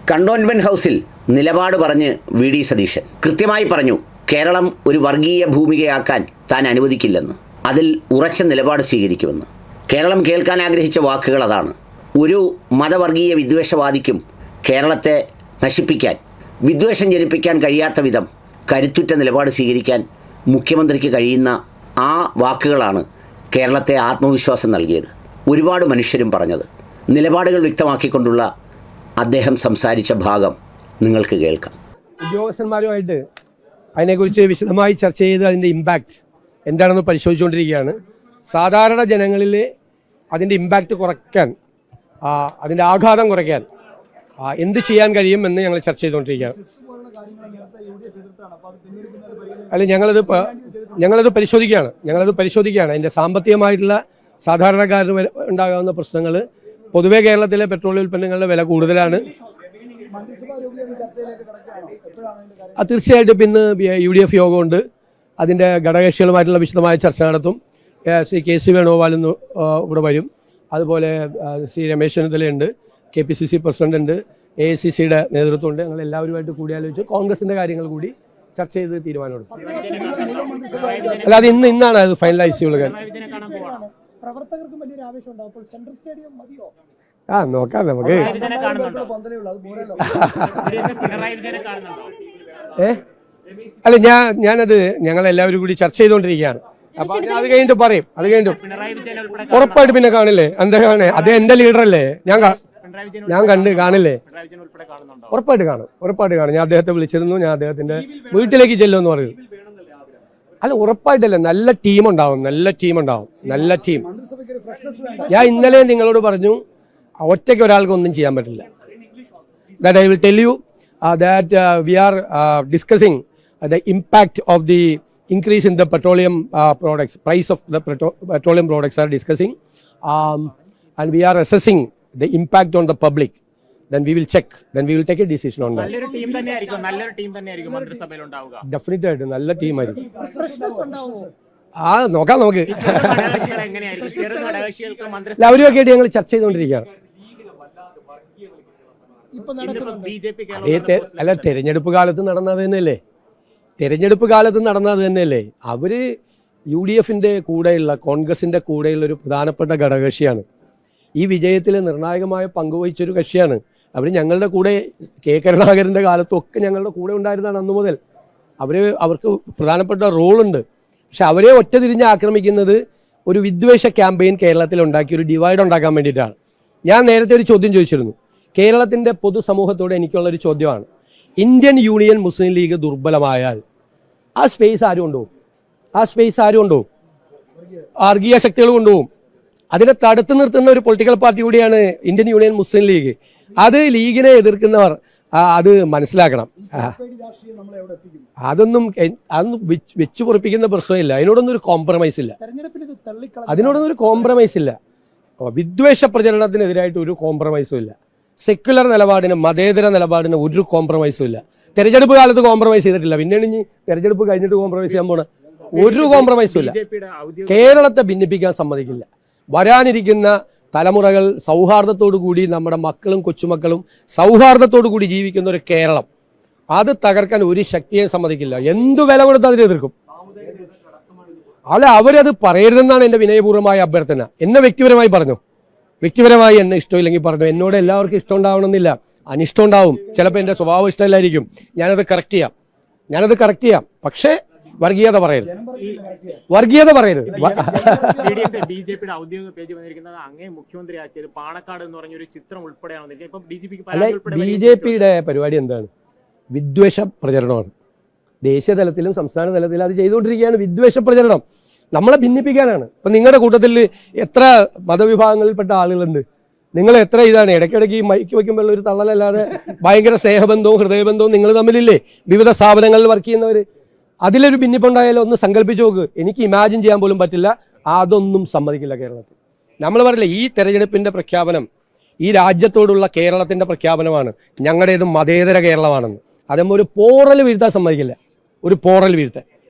Cantonment ഹൗസിൽ നിലപാട് പറഞ്ഞ് വി ഡി സതീശൻ കൃത്യമായി പറഞ്ഞു, കേരളം ഒരു വർഗീയ ഭൂമികയാക്കാൻ താൻ അനുവദിക്കില്ലെന്ന്, അതിൽ ഉറച്ച നിലപാട് സ്വീകരിക്കുമെന്ന്. കേരളം കേൾക്കാൻ ആഗ്രഹിച്ച വാക്കുകൾ അതാണ്. ഒരു മതവർഗീയ വിദ്വേഷവാദിക്കും കേരളത്തെ നശിപ്പിക്കാൻ, വിദ്വേഷം ജനിപ്പിക്കാൻ കഴിയാത്ത വിധം കരുത്തുറ്റ നിലപാട് സ്വീകരിക്കാൻ മുഖ്യമന്ത്രിക്ക് കഴിയുന്ന ആ വാക്കുകളാണ് കേരളത്തെ ആത്മവിശ്വാസം നൽകിയത്. ഒരുപാട് മനുഷ്യരും പറഞ്ഞത്. നിലപാടുകൾ വ്യക്തമാക്കിക്കൊണ്ടുള്ള അദ്ദേഹം സംസാരിച്ച ഭാഗം നിങ്ങൾക്ക് കേൾക്കാം. ഉദ്യോഗസ്ഥന്മാരുമായിട്ട് അതിനെക്കുറിച്ച് വിശദമായി ചർച്ച ചെയ്ത് അതിൻ്റെ ഇമ്പാക്റ്റ് എന്താണെന്ന് പരിശോധിച്ചുകൊണ്ടിരിക്കുകയാണ്. സാധാരണ ജനങ്ങളിൽ അതിൻ്റെ ഇമ്പാക്റ്റ് കുറയ്ക്കാൻ, അതിൻ്റെ ആഘാതം കുറയ്ക്കാൻ എന്ത് ചെയ്യാൻ കഴിയുമെന്ന് ഞങ്ങൾ ചർച്ച ചെയ്തുകൊണ്ടിരിക്കുകയാണ്. അല്ല, ഞങ്ങളത് പരിശോധിക്കുകയാണ്. അതിൻ്റെ സാമ്പത്തികമായിട്ടുള്ള സാധാരണക്കാരന് ഉണ്ടാകാവുന്ന പ്രശ്നങ്ങൾ, പൊതുവേ കേരളത്തിലെ പെട്രോൾ ഉൽപ്പന്നങ്ങളുടെ വില കൂടുതലാണ്. തീർച്ചയായിട്ടും ഇന്ന് UDF യോഗമുണ്ട്. അതിൻ്റെ ഘടകകക്ഷികളുമായിട്ടുള്ള വിശദമായ ചർച്ച നടത്തും. ശ്രീ KC വേണുഗോപാൽ ഇവിടെ വരും. അതുപോലെ ശ്രീ രമേശ് ചെന്നിത്തലയുണ്ട്, KPCC പ്രസിഡന്റ് ഉണ്ട്, AICCയുടെ നേതൃത്വമുണ്ട്. ഞങ്ങൾ എല്ലാവരുമായിട്ട് കൂടിയാലോചിച്ച് കോൺഗ്രസിൻ്റെ കാര്യങ്ങൾ കൂടി ചർച്ച ചെയ്ത് തീരുമാനമെടുക്കും. അല്ല, അത് ഇന്നാണ് അത് ഫൈനലൈസ് ചെയ്യുള്ളൂ. നോക്കാം നമുക്ക്. അല്ല, ഞങ്ങളെല്ലാവരും കൂടി ചർച്ച ചെയ്തുകൊണ്ടിരിക്കുകയാണ്. അപ്പൊ അത് കഴിഞ്ഞിട്ട് പറയും. അത് കഴിഞ്ഞിട്ട് ഉറപ്പായിട്ട് പിന്നെ കാണില്ലേ, എന്താ കാണേ, അത് എന്റെ ലീഡറല്ലേ, ഞാൻ കാണില്ലേ, ഉറപ്പായിട്ട് കാണും. ഞാൻ അദ്ദേഹത്തെ വിളിച്ചിരുന്നു, ഞാൻ അദ്ദേഹത്തിന്റെ വീട്ടിലേക്ക് ചെല്ലുമെന്ന് പറയും. അല്ല, ഉറപ്പായിട്ടല്ലേ, നല്ല ടീം ഉണ്ടാവും. നല്ല ടീം. ഞാൻ ഇന്നലെ നിങ്ങളോട് പറഞ്ഞു, ഒറ്റയ്ക്ക് ഒരാൾക്ക് ഒന്നും ചെയ്യാൻ പറ്റില്ല. That I will tell you that we are discussing the impact of the increase in the petroleum products. Price of the petroleum products are discussing, and we are assessing the impact on the public. Then we will check. Then we will take a decision on that. നല്ലൊരു team തന്നെയായിരിക്കും മന്ത്രിസഭയിൽ ഉണ്ടാവുക. Definite ആയിട്ട് നല്ല team ആയിരിക്കും. നോക്കാം നമുക്ക്. അവരുമൊക്കെ ആയിട്ട് ഞങ്ങൾ ചർച്ച ചെയ്തുകൊണ്ടിരിക്കുകയാണ്. അല്ല, തെരഞ്ഞെടുപ്പ് കാലത്ത് നടന്നത് തന്നെയല്ലേ. അവര് UDFന്റെ കൂടെയുള്ള, കോൺഗ്രസിന്റെ കൂടെയുള്ള ഒരു പ്രധാനപ്പെട്ട ഘടകകക്ഷിയാണ്. ഈ വിജയത്തിൽ നിർണായകമായ പങ്കുവഹിച്ചൊരു കക്ഷിയാണ്. അവർ ഞങ്ങളുടെ കൂടെ, കരുണാകരൻ്റെ കാലത്തൊക്കെ ഞങ്ങളുടെ കൂടെ ഉണ്ടായിരുന്നതാണ് അന്നു മുതൽ. അവർക്ക് പ്രധാനപ്പെട്ട റോളുണ്ട്. പക്ഷെ അവരെ ഒറ്റ തിരിഞ്ഞ് ആക്രമിക്കുന്നത് ഒരു വിദ്വേഷ ക്യാമ്പയിൻ കേരളത്തിൽ ഉണ്ടാക്കി, ഒരു ഡിവൈഡ് ഉണ്ടാക്കാൻ വേണ്ടിയിട്ടാണ്. ഞാൻ നേരത്തെ ഒരു ചോദ്യം ചോദിച്ചിരുന്നു. കേരളത്തിൻ്റെ പൊതുസമൂഹത്തോട് എനിക്കുള്ളൊരു ചോദ്യമാണ്. ഇന്ത്യൻ യൂണിയൻ മുസ്ലിം ലീഗ് ദുർബലമായാൽ ആ സ്പേസ് ആരും കൊണ്ടുപോകും? വർഗീയ ശക്തികൾ കൊണ്ടുപോകും. അതിനെ തടുത്തു നിർത്തുന്ന ഒരു പൊളിറ്റിക്കൽ പാർട്ടി കൂടിയാണ് ഇന്ത്യൻ യൂണിയൻ മുസ്ലിം ലീഗ്. അത് ലീഗിനെ എതിർക്കുന്നവർ അത് മനസ്സിലാക്കണം. അതൊന്നും വെച്ചു പൊറിപ്പിക്കുന്ന പ്രശ്നമില്ല. അതിനോടൊന്നും ഒരു കോംപ്രമൈസ് ഇല്ല. വിദ്വേഷ പ്രചരണത്തിനെതിരായിട്ട് ഒരു കോംപ്രമൈസും ഇല്ല. സെക്യുലർ നിലപാടിന്, മതേതര നിലപാടിന് ഒരു കോംപ്രമൈസും ഇല്ല. തെരഞ്ഞെടുപ്പ് കാലത്ത് കോംപ്രമൈസ് ചെയ്തിട്ടില്ല. പിന്നെയാണ് ഇനി തെരഞ്ഞെടുപ്പ് കഴിഞ്ഞിട്ട് കോംപ്രമൈസ് ചെയ്യാൻ പോണ. ഒരു കോംപ്രമൈസും ഇല്ല. കേരളത്തെ ഭിന്നിപ്പിക്കാൻ സമ്മതിക്കില്ല. വരാനിരിക്കുന്ന തലമുറകൾ സൗഹാർദ്ദത്തോടു കൂടി, നമ്മുടെ മക്കളും കൊച്ചുമക്കളും സൗഹാർദ്ദത്തോടു കൂടി ജീവിക്കുന്ന ഒരു കേരളം, അത് തകർക്കാൻ ഒരു ശക്തിയെ സമ്മതിക്കില്ല. എന്തു വില കൊടുത്ത് അതിനെ എതിർക്കും. അല്ല, അവരത് പറയരുതെന്നാണ് എൻ്റെ വിനയപൂർവ്വമായ അഭ്യർത്ഥന. എന്നെ വ്യക്തിപരമായി എന്നെ ഇഷ്ടമില്ലെങ്കിൽ പറഞ്ഞു. എന്നോട് എല്ലാവർക്കും ഇഷ്ടം ഉണ്ടാവണമെന്നില്ല, അനിഷ്ടം ഉണ്ടാവും. ചിലപ്പോൾ എൻ്റെ സ്വഭാവം ഇഷ്ടമല്ലായിരിക്കും. ഞാനത് കറക്റ്റ് ചെയ്യാം. പക്ഷേ വർഗീയത പറയരുത്. ബിജെപിയുടെ ഔദ്യോഗിക പേജ് വന്നിരിക്കുന്നത് അങ്ങേ മുഖ്യമന്ത്രിയാക്കിയത് പാണക്കാട് എന്ന് പറഞ്ഞൊരു ചിത്രം ഉൾപ്പെടെയാണ്. BJPയുടെ പരിപാടി എന്താണ്? വിദ്വേഷ പ്രചരണമാണ്. ദേശീയ തലത്തിലും സംസ്ഥാന തലത്തിലും അത് ചെയ്തുകൊണ്ടിരിക്കുകയാണ്. വിദ്വേഷ പ്രചരണം നമ്മളെ ഭിന്നിപ്പിക്കാനാണ്. ഇപ്പം നിങ്ങളുടെ കൂട്ടത്തിൽ എത്ര മതവിഭാഗങ്ങളിൽപ്പെട്ട ആളുകളുണ്ട്? നിങ്ങൾ എത്ര ഇതാണ് ഇടയ്ക്കിടയ്ക്ക് ഈ മൈക്ക് വയ്ക്കുമ്പോൾ ഒരു തള്ളലല്ലാതെ ഭയങ്കര സ്നേഹബന്ധവും ഹൃദയബന്ധവും നിങ്ങൾ തമ്മിലില്ലേ? വിവിധ സ്ഥാപനങ്ങളിൽ വർക്ക് ചെയ്യുന്നവർ. അതിലൊരു ഭിന്നിപ്പുണ്ടായാലും ഒന്ന് സങ്കല്പിച്ച് നോക്ക്. എനിക്ക് ഇമാജിൻ ചെയ്യാൻ പോലും പറ്റില്ല. അതൊന്നും സമ്മതിക്കില്ല കേരളത്തിൽ. നമ്മൾ പറയില്ല, ഈ തെരഞ്ഞെടുപ്പിൻ്റെ പ്രഖ്യാപനം ഈ രാജ്യത്തോടുള്ള കേരളത്തിൻ്റെ പ്രഖ്യാപനമാണ്. ഞങ്ങളുടേത് മതേതര കേരളമാണെന്ന്. അതേപോലെ ഒരു പോറൽ വീഴ്ത്താൻ സമ്മതിക്കില്ല.